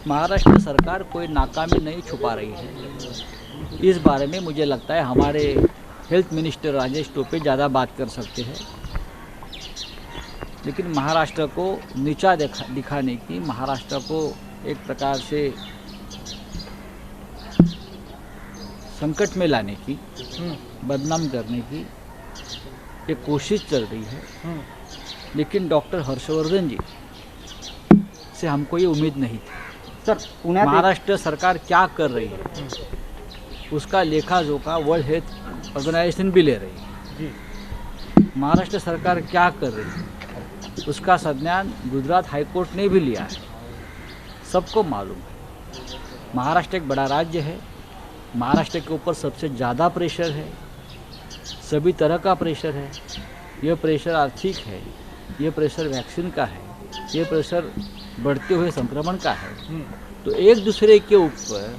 महाराष्ट्र सरकार कोई नाकामी नहीं छुपा रही है। इस बारे में मुझे लगता है हमारे हेल्थ मिनिस्टर राजेश टोपे ज़्यादा बात कर सकते हैं। लेकिन महाराष्ट्र को नीचा दिखाने की, महाराष्ट्र को एक प्रकार से संकट में लाने की, बदनाम करने की एक कोशिश चल रही है। लेकिन डॉक्टर हर्षवर्धन जी से हमको ये उम्मीद नहीं थी। सर, पुण्यात महाराष्ट्र सरकार क्या कर रही है उसका लेखा जोखा वर्ल्ड हेल्थ ऑर्गेनाइजेशन भी ले रही है। महाराष्ट्र सरकार क्या कर रही है उसका संज्ञान गुजरात हाईकोर्ट ने भी लिया है। सबको मालूम है महाराष्ट्र एक बड़ा राज्य है। महाराष्ट्र के ऊपर सबसे ज़्यादा प्रेशर है, सभी तरह का प्रेशर है। यह प्रेशर आर्थिक है, यह प्रेशर वैक्सीन का है, यह प्रेशर बढ़ते हुए संक्रमण का है। तो एक दूसरे के ऊपर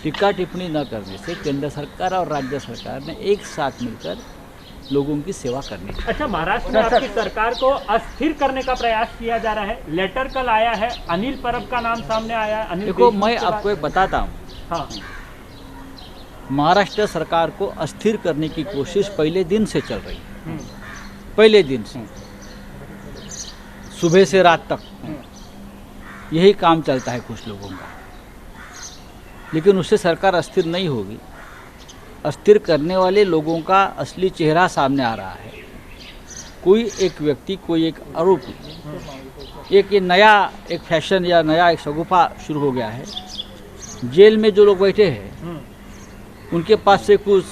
टीका टिप्पणी न करने से केंद्र सरकार और राज्य सरकार ने एक साथ मिलकर लोगों की सेवा करनी चाहिए। अच्छा, महाराष्ट्र में आपकी सरकार को अस्थिर करने का प्रयास किया जा रहा है। लेटर कल आया है, अनिल परब का नाम सामने आया है। अनिल देखो, देशमुख मैं के आपको बाद- एक बताता हूँ। हाँ, महाराष्ट्र सरकार को अस्थिर करने की कोशिश पहले दिन से चल रही है। पहले दिन से सुबह से रात तक यही काम चलता है कुछ लोगों का। लेकिन उससे सरकार अस्थिर नहीं होगी। अस्थिर करने वाले लोगों का असली चेहरा सामने आ रहा है। कोई एक व्यक्ति, कोई एक आरोपी, एक ये नया एक फैशन या नया एक शगुफा शुरू हो गया है। जेल में जो लोग बैठे हैं उनके पास से कुछ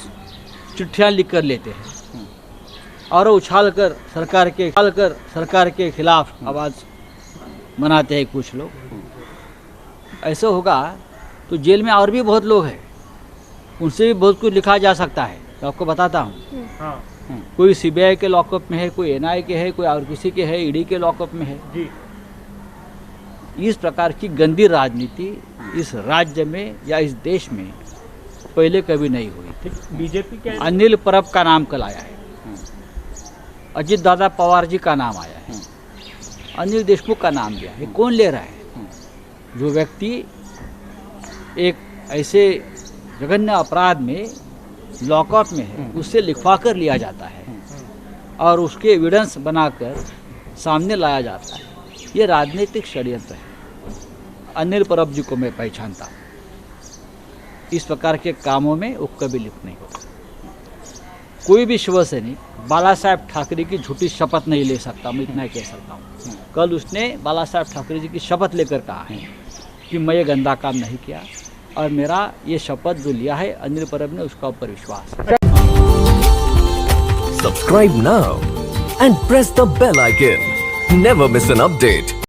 चिट्ठियाँ लिख कर लेते हैं और उछाल कर सरकार के खिलाफ आवाज़ बनाते हैं कुछ लोग। ऐसा होगा तो जेल में और भी बहुत लोग हैं, उनसे भी बहुत कुछ लिखा जा सकता है। तो आपको बताता हूँ, हाँ, कोई सीबीआई के लॉकअप में है, कोई एनआईए के है, कोई और किसी के है, ईडी के लॉकअप में है। जी। इस प्रकार की गंदी राजनीति इस राज्य में या इस देश में पहले कभी नहीं हुई थी। बीजेपी के अनिल परब का नाम कल आया है, अजित दादा पवार जी का नाम आया है, अनिल देशमुख का नाम लिया है। कौन ले रहा है? जो व्यक्ति एक ऐसे जघन्य अपराध में लॉकअप में है, उससे लिखवा कर लिया जाता है और उसके एविडेंस बनाकर सामने लाया जाता है। ये राजनीतिक षड्यंत्र है। अनिल परब जी को मैं पहचानता हूँ। इस प्रकार के कामों में वो कभी लिप्त नहीं होता। कोई भी शिवसैनिक बाला साहेब ठाकरे की झूठी शपथ नहीं ले सकता। मैं इतना ही कह सकता हूँ। कल उसने बाला साहेब ठाकरे जी की शपथ लेकर कहा है कि मैं ये गंदा काम नहीं किया और मेरा ये शपथ जो लिया है अनिल परब ने, उसका ऊपर विश्वास है। Subscribe now and press the bell icon. Never miss an update.